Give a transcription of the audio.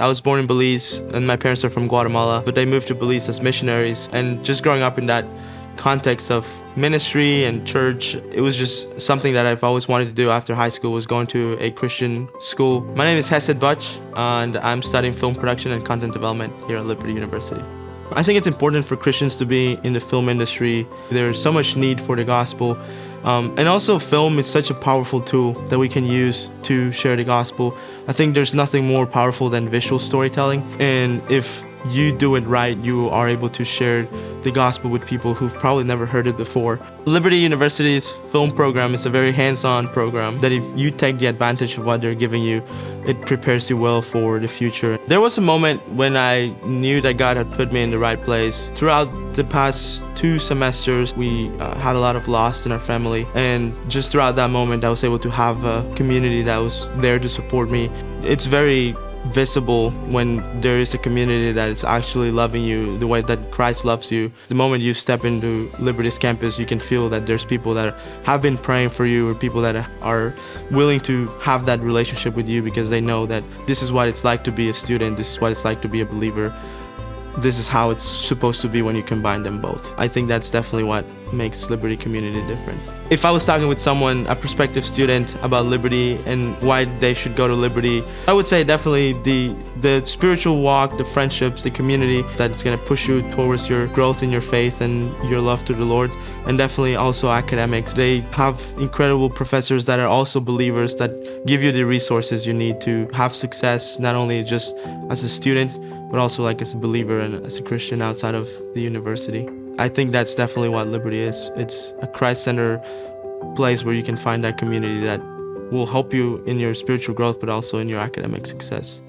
I was born in Belize and my parents are from Guatemala, but they moved to Belize as missionaries. And just growing up in that context of ministry and church, it was just something that I've always wanted to do after high school, was going to a Christian school. My name is Jesed Boch and I'm studying film production and content development here at Liberty University. I think it's important for Christians to be in the film industry. There's so much need for the gospel. And also film is such a powerful tool that we can use to share the gospel. I think there's nothing more powerful than visual storytelling. And if you do it right, you are able to share the gospel with people who've probably never heard it before. Liberty University's film program is a very hands-on program that if you take the advantage of what they're giving you, it prepares you well for the future. There was a moment when I knew that God had put me in the right place. Throughout the past 2 semesters, we had a lot of loss in our family. And just throughout that moment, I was able to have a community that was there to support me. It's very visible when there is a community that is actually loving you the way that Christ loves you. The moment you step into Liberty's campus, you can feel that there's people that have been praying for you, or people that are willing to have that relationship with you because they know that this is what it's like to be a student, this is what it's like to be a believer. This is how it's supposed to be when you combine them both. I think that's definitely what makes Liberty community different. If I was talking with someone, a prospective student, about Liberty and why they should go to Liberty, I would say definitely the spiritual walk, the friendships, the community, that it's going to push you towards your growth in your faith and your love to the Lord. And definitely also academics. They have incredible professors that are also believers that give you the resources you need to have success, not only just as a student, but also like as a believer and as a Christian outside of the university. I think that's definitely what Liberty is. It's a Christ-centered place where you can find that community that will help you in your spiritual growth, but also in your academic success.